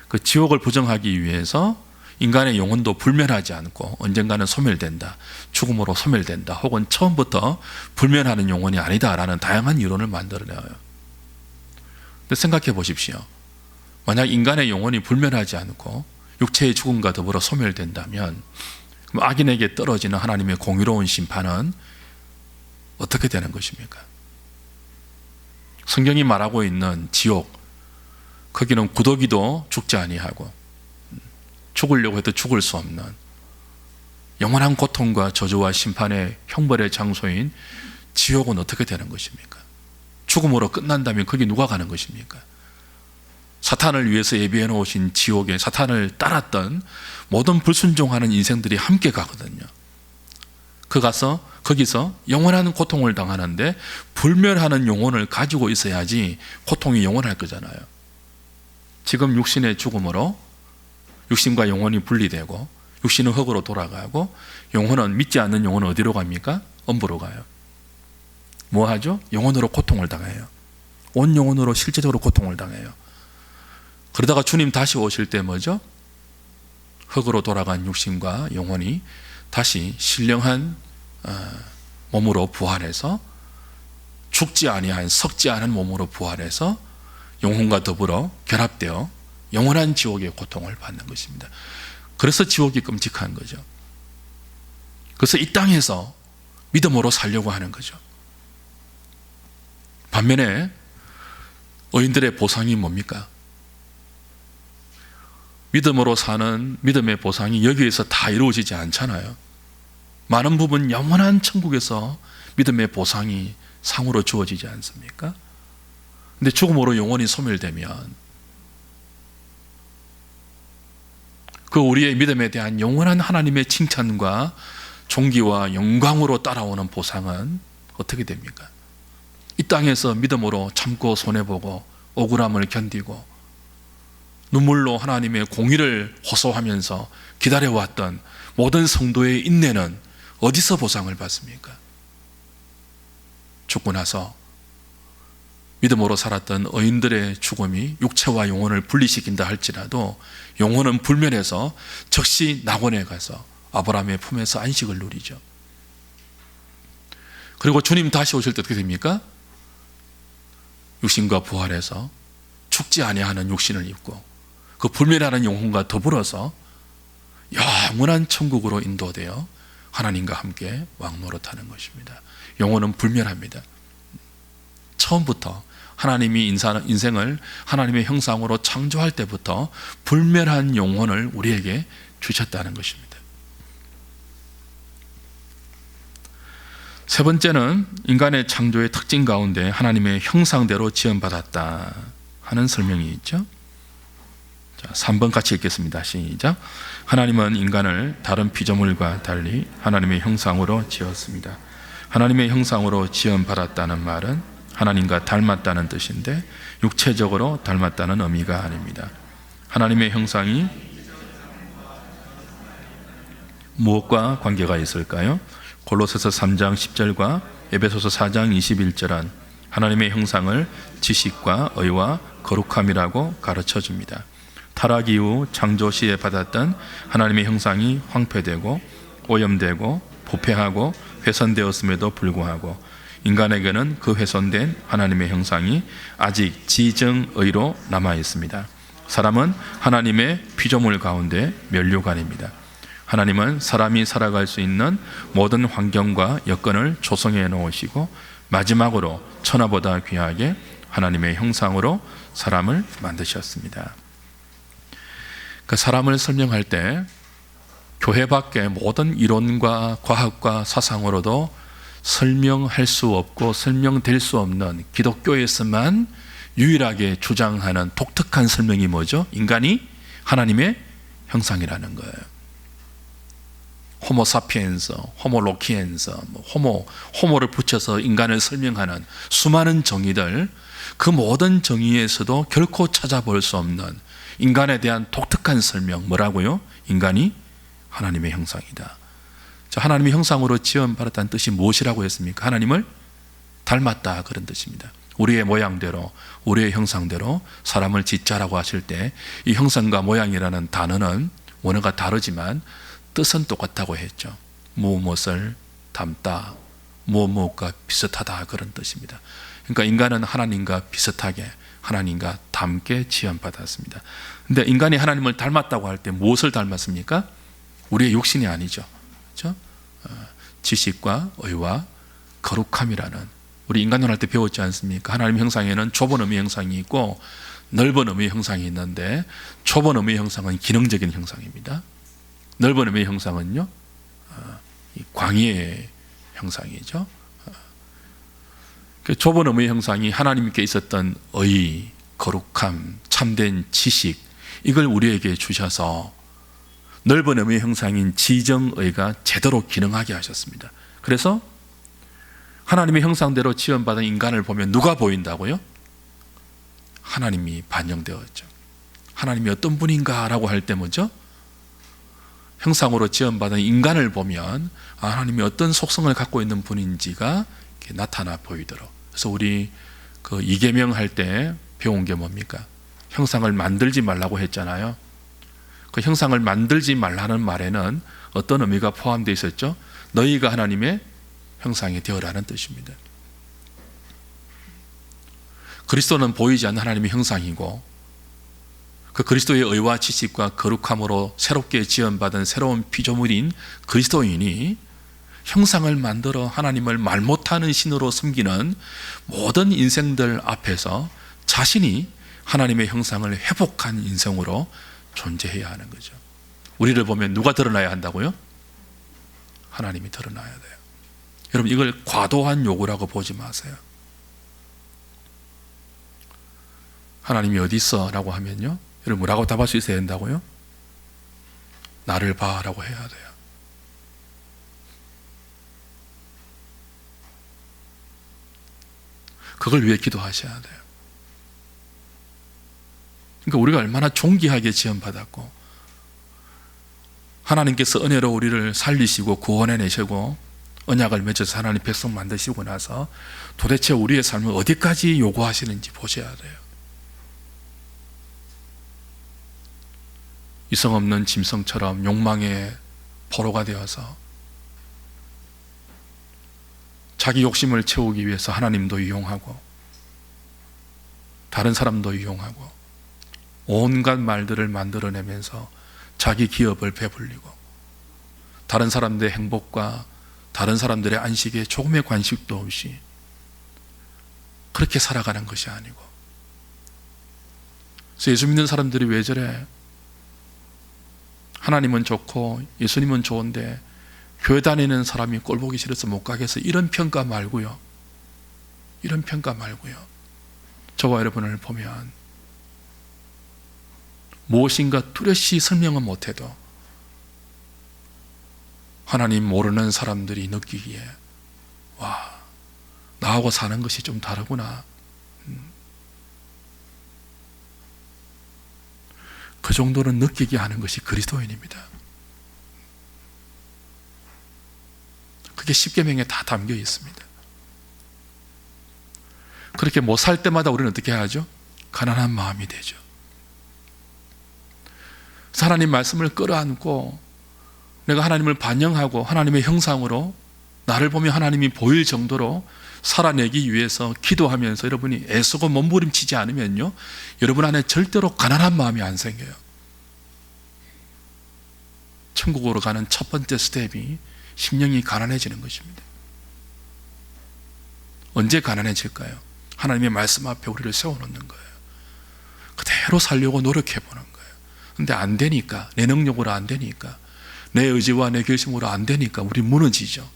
그 지옥을 부정하기 위해서 인간의 영혼도 불멸하지 않고 언젠가는 소멸된다, 죽음으로 소멸된다, 혹은 처음부터 불멸하는 영혼이 아니다라는 다양한 이론을 만들어내요. 근데 생각해 보십시오. 만약 인간의 영혼이 불멸하지 않고 육체의 죽음과 더불어 소멸된다면 그럼 악인에게 떨어지는 하나님의 공의로운 심판은 어떻게 되는 것입니까? 성경이 말하고 있는 지옥, 거기는 구더기도 죽지 아니하고 죽으려고 해도 죽을 수 없는 영원한 고통과 저주와 심판의 형벌의 장소인 지옥은 어떻게 되는 것입니까? 죽음으로 끝난다면 거기 누가 가는 것입니까? 사탄을 위해서 예비해 놓으신 지옥에 사탄을 따랐던 모든 불순종하는 인생들이 함께 가거든요. 거기서 영원한 고통을 당하는데 불멸하는 영혼을 가지고 있어야지 고통이 영원할 거잖아요. 지금 육신의 죽음으로 육신과 영혼이 분리되고 육신은 흙으로 돌아가고 영혼은, 믿지 않는 영혼은 어디로 갑니까? 엄부로 가요. 뭐 하죠? 영혼으로 고통을 당해요. 온 영혼으로 실제적으로 고통을 당해요. 그러다가 주님 다시 오실 때 뭐죠? 흙으로 돌아간 육신과 영혼이 다시 신령한 몸으로 부활해서 죽지 아니한 썩지 않은 몸으로 부활해서 영혼과 더불어 결합되어 영원한 지옥의 고통을 받는 것입니다. 그래서 지옥이 끔찍한 거죠. 그래서 이 땅에서 믿음으로 살려고 하는 거죠. 반면에 의인들의 보상이 뭡니까? 믿음으로 사는 믿음의 보상이 여기에서 다 이루어지지 않잖아요. 많은 부분 영원한 천국에서 믿음의 보상이 상으로 주어지지 않습니까? 근데 죽음으로 영혼이 소멸되면 그 우리의 믿음에 대한 영원한 하나님의 칭찬과 존귀와 영광으로 따라오는 보상은 어떻게 됩니까? 이 땅에서 믿음으로 참고 손해보고 억울함을 견디고 눈물로 하나님의 공의를 호소하면서 기다려왔던 모든 성도의 인내는 어디서 보상을 받습니까? 죽고 나서 믿음으로 살았던 의인들의 죽음이 육체와 영혼을 분리시킨다 할지라도 영혼은 불면해서 즉시 낙원에 가서 아브라함의 품에서 안식을 누리죠. 그리고 주님 다시 오실 때 어떻게 됩니까? 육신과 부활해서 죽지 아니하는 육신을 입고 그 불멸하는 영혼과 더불어서 영원한 천국으로 인도되어 하나님과 함께 왕노릇하는 것입니다. 영혼은 불멸합니다. 처음부터 하나님이 인생을 하나님의 형상으로 창조할 때부터 불멸한 영혼을 우리에게 주셨다는 것입니다. 세 번째는 인간의 창조의 특징 가운데 하나님의 형상대로 지음받았다 하는 설명이 있죠. 자, 3번 같이 읽겠습니다. 시작. 하나님은 인간을 다른 피조물과 달리 하나님의 형상으로 지었습니다. 하나님의 형상으로 지음받았다는 말은 하나님과 닮았다는 뜻인데 육체적으로 닮았다는 의미가 아닙니다. 하나님의 형상이 무엇과 관계가 있을까요? 골로새서 3장 10절과 에베소서 4장 21절은 하나님의 형상을 지식과 의와 거룩함이라고 가르쳐 줍니다. 타락 이후 창조 시에 받았던 하나님의 형상이 황폐되고 오염되고 부패하고 훼손되었음에도 불구하고 인간에게는 그 훼손된 하나님의 형상이 아직 지정의로 남아 있습니다. 사람은 하나님의 피조물 가운데 면류관입니다. 하나님은 사람이 살아갈 수 있는 모든 환경과 여건을 조성해 놓으시고 마지막으로 천하보다 귀하게 하나님의 형상으로 사람을 만드셨습니다. 그 사람을 설명할 때 교회 밖의 모든 이론과 과학과 사상으로도 설명할 수 없고 설명될 수 없는 기독교에서만 유일하게 주장하는 독특한 설명이 뭐죠? 인간이 하나님의 형상이라는 거예요. 호모 사피엔스, 호모 로키엔스, 호모를 붙여서 인간을 설명하는 수많은 정의들, 그 모든 정의에서도 결코 찾아볼 수 없는 인간에 대한 독특한 설명, 뭐라고요? 인간이 하나님의 형상이다. 자, 하나님의 형상으로 지음받았다는 뜻이 무엇이라고 했습니까? 하나님을 닮았다, 그런 뜻입니다. 우리의 모양대로, 우리의 형상대로 사람을 짓자라고 하실 때 이 형상과 모양이라는 단어는 원어가 다르지만 뜻은 똑같다고 했죠. 무엇을 닮다, 무엇과 비슷하다, 그런 뜻입니다. 그러니까 인간은 하나님과 비슷하게, 하나님과 닮게 지음받았습니다. 근데 인간이 하나님을 닮았다고 할 때 무엇을 닮았습니까? 우리의 육신이 아니죠. 그렇죠? 지식과 의와 거룩함이라는, 우리 인간론 할 때 배웠지 않습니까? 하나님 형상에는 좁은 의미의 형상이 있고 넓은 의미의 형상이 있는데, 좁은 의미의 형상은 기능적인 형상입니다. 넓은 의미의 형상은요, 광의의 형상이죠. 좁은 의미의 형상이 하나님께 있었던 의, 거룩함, 참된 지식, 이걸 우리에게 주셔서 넓은 의미의 형상인 지정의가 제대로 기능하게 하셨습니다. 그래서 하나님의 형상대로 지음받은 인간을 보면 누가 보인다고요? 하나님이 반영되었죠. 하나님이 어떤 분인가 라고 할 때 뭐죠? 형상으로 지음받은 인간을 보면 하나님이 어떤 속성을 갖고 있는 분인지가 이렇게 나타나 보이도록. 그래서 우리 그 이계명 할 때 배운 게 뭡니까? 형상을 만들지 말라고 했잖아요. 그 형상을 만들지 말라는 말에는 어떤 의미가 포함되어 있었죠? 너희가 하나님의 형상이 되어라는 뜻입니다. 그리스도는 보이지 않는 하나님의 형상이고, 그 그리스도의 의와 지식과 거룩함으로 새롭게 지음받은 새로운 피조물인 그리스도인이 형상을 만들어 하나님을 말 못하는 신으로 섬기는 모든 인생들 앞에서 자신이 하나님의 형상을 회복한 인생으로 존재해야 하는 거죠. 우리를 보면 누가 드러나야 한다고요? 하나님이 드러나야 돼요. 여러분, 이걸 과도한 요구라고 보지 마세요. 하나님이 어디 있어? 라고 하면요, 여러분 뭐라고 답할 수 있어야 된다고요? 나를 봐 라고 해야 돼요. 그걸 위해 기도하셔야 돼요. 그러니까 우리가 얼마나 존귀하게 지음받았고, 하나님께서 은혜로 우리를 살리시고 구원해내시고 언약을 맺어서 하나님 백성 만드시고 나서 도대체 우리의 삶을 어디까지 요구하시는지 보셔야 돼요. 이성 없는 짐승처럼 욕망의 포로가 되어서 자기 욕심을 채우기 위해서 하나님도 이용하고 다른 사람도 이용하고 온갖 말들을 만들어내면서 자기 기업을 배불리고 다른 사람들의 행복과 다른 사람들의 안식에 조금의 관심도 없이 그렇게 살아가는 것이 아니고, 그래서 예수 믿는 사람들이 왜 저래? 하나님은 좋고 예수님은 좋은데 교회 다니는 사람이 꼴보기 싫어서 못 가겠어, 이런 평가 말고요. 이런 평가 말고요. 저와 여러분을 보면 무엇인가 뚜렷이 설명은 못해도 하나님 모르는 사람들이 느끼기에, 와, 나하고 사는 것이 좀 다르구나. 그 정도는 느끼게 하는 것이 그리스도인입니다. 그게 십계명에 다 담겨 있습니다. 그렇게 못 살 때마다 우리는 어떻게 하죠? 가난한 마음이 되죠. 하나님 말씀을 끌어안고 내가 하나님을 반영하고 하나님의 형상으로 나를 보며 하나님이 보일 정도로 살아내기 위해서 기도하면서 여러분이 애쓰고 몸부림치지 않으면요, 여러분 안에 절대로 가난한 마음이 안 생겨요. 천국으로 가는 첫 번째 스텝이 심령이 가난해지는 것입니다. 언제 가난해질까요? 하나님의 말씀 앞에 우리를 세워놓는 거예요. 그대로 살려고 노력해보는 거예요. 근데 안 되니까, 내 능력으로 안 되니까, 내 의지와 내 결심으로 안 되니까 우리 무너지죠.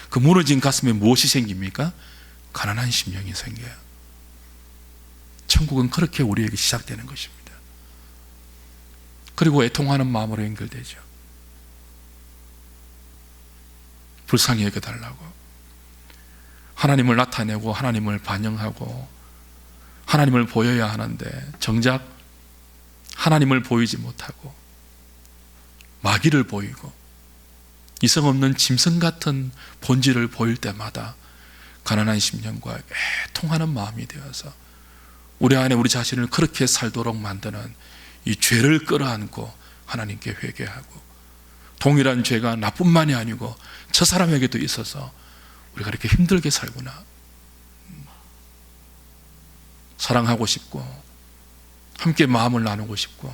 그 무너진 가슴에 무엇이 생깁니까? 가난한 심령이 생겨요. 천국은 그렇게 우리에게 시작되는 것입니다. 그리고 애통하는 마음으로 연결되죠. 불쌍히 여겨달라고, 하나님을 나타내고 하나님을 반영하고 하나님을 보여야 하는데 정작 하나님을 보이지 못하고 마귀를 보이고 이성 없는 짐승 같은 본질을 보일 때마다 가난한 심령과 애통하는 마음이 되어서 우리 안에 우리 자신을 그렇게 살도록 만드는 이 죄를 끌어안고 하나님께 회개하고, 동일한 죄가 나뿐만이 아니고 저 사람에게도 있어서 우리가 이렇게 힘들게 살구나, 사랑하고 싶고 함께 마음을 나누고 싶고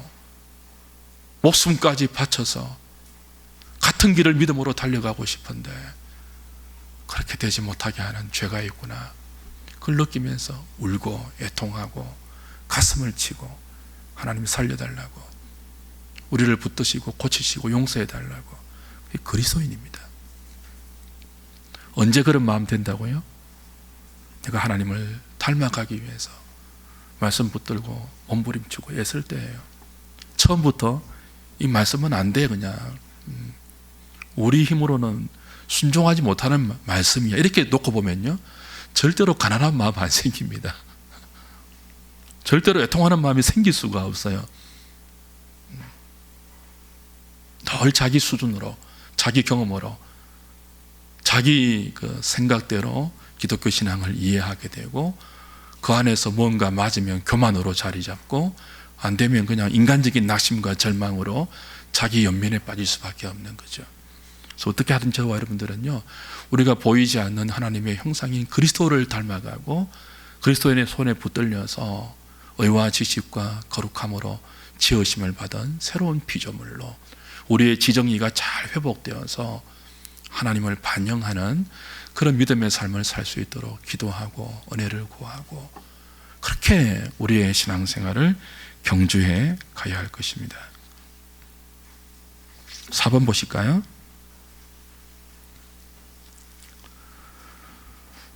목숨까지 바쳐서 같은 길을 믿음으로 달려가고 싶은데 그렇게 되지 못하게 하는 죄가 있구나, 그걸 느끼면서 울고 애통하고 가슴을 치고 하나님 살려달라고, 우리를 붙드시고 고치시고 용서해달라고. 그게 그리스도인입니다. 언제 그런 마음 된다고요? 내가 하나님을 닮아가기 위해서 말씀 붙들고 몸부림치고 애쓸 때예요. 처음부터 이 말씀은 안 돼, 그냥 우리 힘으로는 순종하지 못하는 말씀이야, 이렇게 놓고 보면요, 절대로 가난한 마음 안 생깁니다. 절대로 애통하는 마음이 생길 수가 없어요. 늘 자기 수준으로, 자기 경험으로, 자기 그 생각대로 기독교 신앙을 이해하게 되고, 그 안에서 뭔가 맞으면 교만으로 자리 잡고, 안 되면 그냥 인간적인 낙심과 절망으로 자기 연민에 빠질 수밖에 없는 거죠. 그래서 어떻게 하든 저와 여러분들은요, 우리가 보이지 않는 하나님의 형상인 그리스도를 닮아가고 그리스도인의 손에 붙들려서 의와 지식과 거룩함으로 지으심을 받은 새로운 피조물로 우리의 지정의가 잘 회복되어서 하나님을 반영하는 그런 믿음의 삶을 살 수 있도록 기도하고 은혜를 구하고, 그렇게 우리의 신앙생활을 경주해 가야 할 것입니다. 4번 보실까요?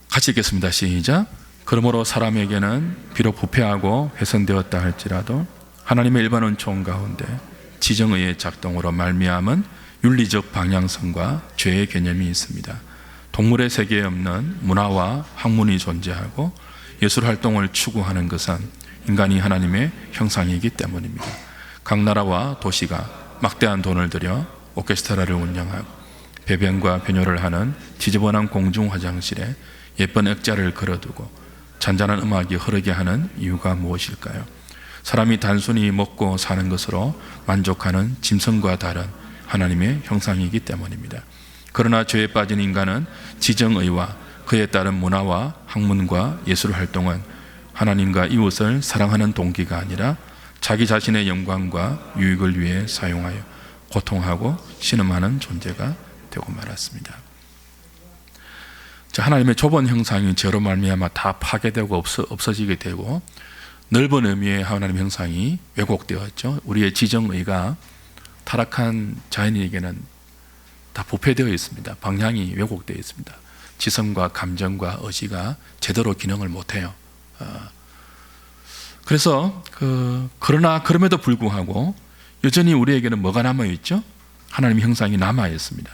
같이 읽겠습니다. 시작. 그러므로 사람에게는 비록 부패하고 훼손되었다 할지라도 하나님의 일반 은총 가운데 지정의의 작동으로 말미암은 윤리적 방향성과 죄의 개념이 있습니다. 동물의 세계에 없는 문화와 학문이 존재하고 예술 활동을 추구하는 것은 인간이 하나님의 형상이기 때문입니다. 각 나라와 도시가 막대한 돈을 들여 오케스트라를 운영하고 배변과 변효를 하는 지저분한 공중 화장실에 예쁜 액자를 걸어두고 잔잔한 음악이 흐르게 하는 이유가 무엇일까요? 사람이 단순히 먹고 사는 것으로 만족하는 짐승과 다른 하나님의 형상이기 때문입니다. 그러나 죄에 빠진 인간은 지정의와 그에 따른 문화와 학문과 예술 활동은 하나님과 이웃을 사랑하는 동기가 아니라 자기 자신의 영광과 유익을 위해 사용하여 고통하고 신음하는 존재가 되고 말았습니다. 하나님의 좁은 형상이 죄로 말미암아 다 파괴되고 없어지게 되고 넓은 의미의 하나님의 형상이 왜곡되었죠. 우리의 지정의가 타락한 자연인에게는 다 부패되어 있습니다. 방향이 왜곡되어 있습니다. 지성과 감정과 의지가 제대로 기능을 못해요. 그래서 그러나 그럼에도 불구하고 여전히 우리에게는 뭐가 남아있죠? 하나님의 형상이 남아있습니다.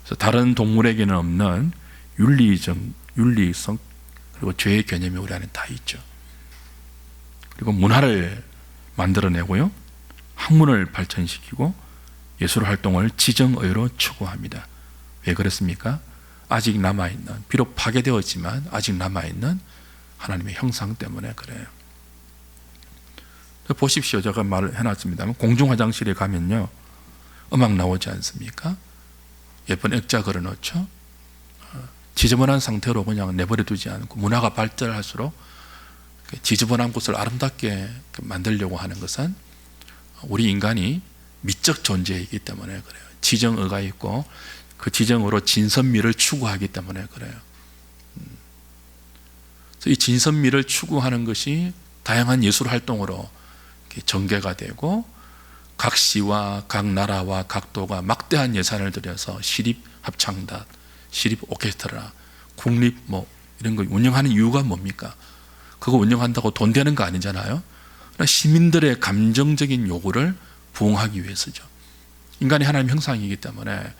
그래서 다른 동물에게는 없는 윤리성 그리고 죄의 개념이 우리 안에 다 있죠. 그리고 문화를 만들어내고요, 학문을 발전시키고 예술 활동을 지정의로 추구합니다. 왜 그렇습니까? 아직 남아있는, 비록 파괴되었지만 아직 남아있는 하나님의 형상 때문에 그래요. 보십시오. 제가 말을 해놨습니다만 공중 화장실에 가면요, 음악 나오지 않습니까? 예쁜 액자 걸어놓죠. 지저분한 상태로 그냥 내버려 두지 않고 문화가 발달할수록 지저분한 곳을 아름답게 만들려고 하는 것은 우리 인간이 미적 존재이기 때문에 그래요. 지정의가 있고 그 지정으로 진선미를 추구하기 때문에 그래요. 그래서 이 진선미를 추구하는 것이 다양한 예술 활동으로 전개가 되고 각 시와 각 나라와 각 도가 막대한 예산을 들여서 시립 합창단, 시립 오케스트라, 국립 이런 거 운영하는 이유가 뭡니까? 그거 운영한다고 돈 되는 거 아니잖아요. 시민들의 감정적인 요구를 부응하기 위해서죠. 인간이 하나님 형상이기 때문에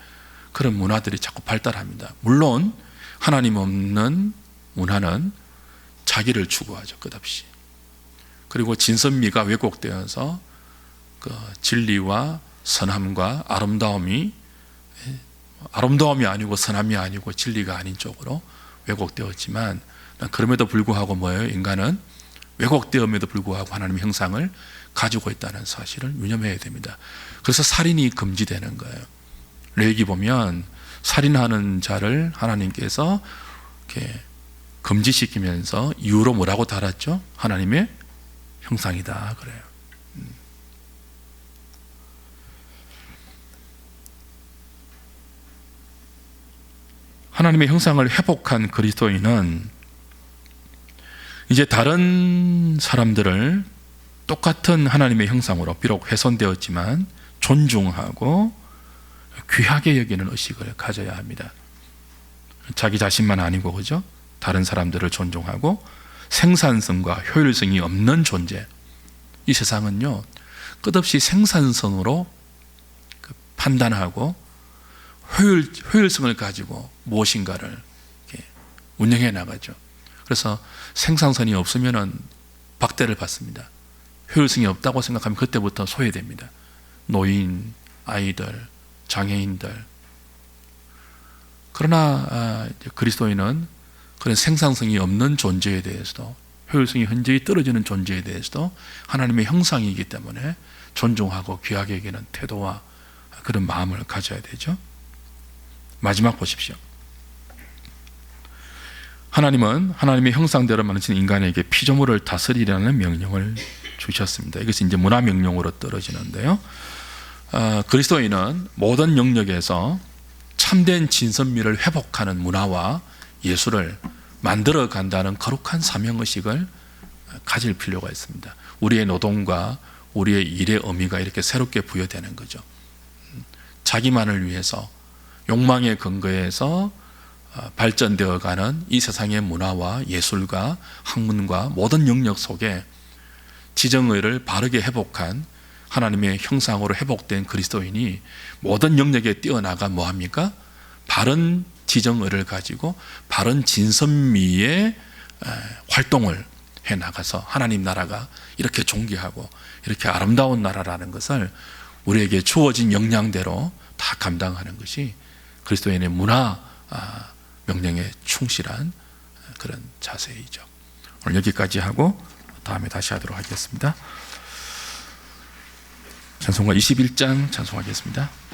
그런 문화들이 자꾸 발달합니다. 물론 하나님 없는 문화는 자기를 추구하죠, 끝없이. 그리고 진선미가 왜곡되어서 진리와 선함과 아름다움이 아니고 선함이 아니고 진리가 아닌 쪽으로 왜곡되었지만, 그럼에도 불구하고 뭐예요? 인간은 왜곡되었음에도 불구하고 하나님의 형상을 가지고 있다는 사실을 유념해야 됩니다. 그래서 살인이 금지되는 거예요. 레위기 보면 살인하는 자를 하나님께서 이렇게 금지시키면서 이유로 뭐라고 달았죠? 하나님의 형상이다 그래요. 하나님의 형상을 회복한 그리스도인은 이제 다른 사람들을 똑같은 하나님의 형상으로 비록 훼손되었지만 존중하고 귀하게 여기는 의식을 가져야 합니다. 자기 자신만 아니고, 그죠? 다른 사람들을 존중하고 생산성과 효율성이 없는 존재. 이 세상은요, 끝없이 생산성으로 판단하고 효율성을 가지고 무엇인가를 운영해 나가죠. 그래서 생산성이 없으면 박대를 받습니다. 효율성이 없다고 생각하면 그때부터 소외됩니다. 노인, 아이들, 장애인들. 그러나 그리스도인은 그런 생산성이 없는 존재에 대해서도, 효율성이 현저히 떨어지는 존재에 대해서도 하나님의 형상이기 때문에 존중하고 귀하게 여기는 태도와 그런 마음을 가져야 되죠. 마지막 보십시오. 하나님은 하나님의 형상대로 만드신 인간에게 피조물을 다스리라는 명령을 주셨습니다. 이것이 이제 문화 명령으로 떨어지는데요. 그리스도인은 모든 영역에서 참된 진선미를 회복하는 문화와 예술을 만들어 간다는 거룩한 사명의식을 가질 필요가 있습니다. 우리의 노동과 우리의 일의 의미가 이렇게 새롭게 부여되는 거죠. 자기만을 위해서 욕망의 근거에서 발전되어 가는 이 세상의 문화와 예술과 학문과 모든 영역 속에 지정의를 바르게 회복한 하나님의 형상으로 회복된 그리스도인이 모든 영역에 뛰어나가 뭐합니까? 바른 지정의를 가지고 바른 진선미의 활동을 해나가서 하나님 나라가 이렇게 존귀하고 이렇게 아름다운 나라라는 것을 우리에게 주어진 역량대로 다 감당하는 것이 그리스도인의 문화 명령에 충실한 그런 자세이죠. 오늘 여기까지 하고 다음에 다시 하도록 하겠습니다. 찬송가 21장 찬송하겠습니다.